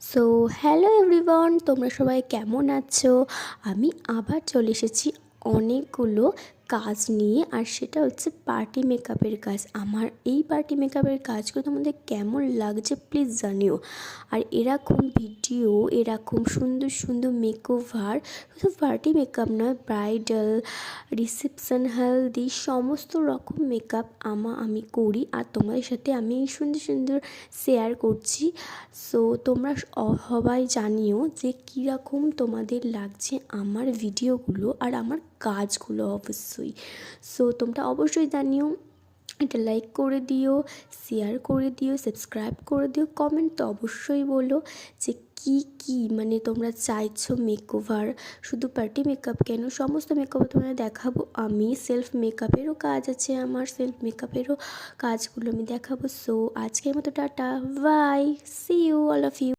So hello everyone, তোমরা সবাই কেমন আছো? আমি আবার চলে এসেছি অনেকগুলো কাজ নিয়ে, আর সেটা হচ্ছে পার্টি মেকআপের কাজ। আমার এই পার্টি মেকআপের কাজগুলো তোমাদের কেমন লাগছে প্লিজ জানিও। আর এরকম ভিডিও, এরকম সুন্দর সুন্দর মেকওভার, শুধু পার্টি মেকআপ নয়, ব্রাইডাল, রিসেপশন, হলদি, সমস্ত রকম মেকআপ আমি করি, আর তোমাদের সাথে আমি এই সুন্দর সুন্দর শেয়ার করছি। সো তোমরা সবাই জানিও যে কীরকম তোমাদের লাগছে আমার ভিডিওগুলো আর আমার কাজগুলো অবশ্যই। সো তোমরা অবশ্যই জানিও, এটা লাইক করে দিও, শেয়ার করে দিও, সাবস্ক্রাইব করে দিও, কমেন্ট তো অবশ্যই বলো যে কী মানে তোমরা চাইছো মেকওভার। শুধু পার্টি মেকআপ কেন, সমস্ত মেকআপ তোমরা দেখাবো আমি। সেলফ মেকআপেরও কাজ আছে আমার, সেলফ মেকআপেরও কাজগুলো আমি দেখাবো। সো আজকের মতো tata, bye, see you all of you.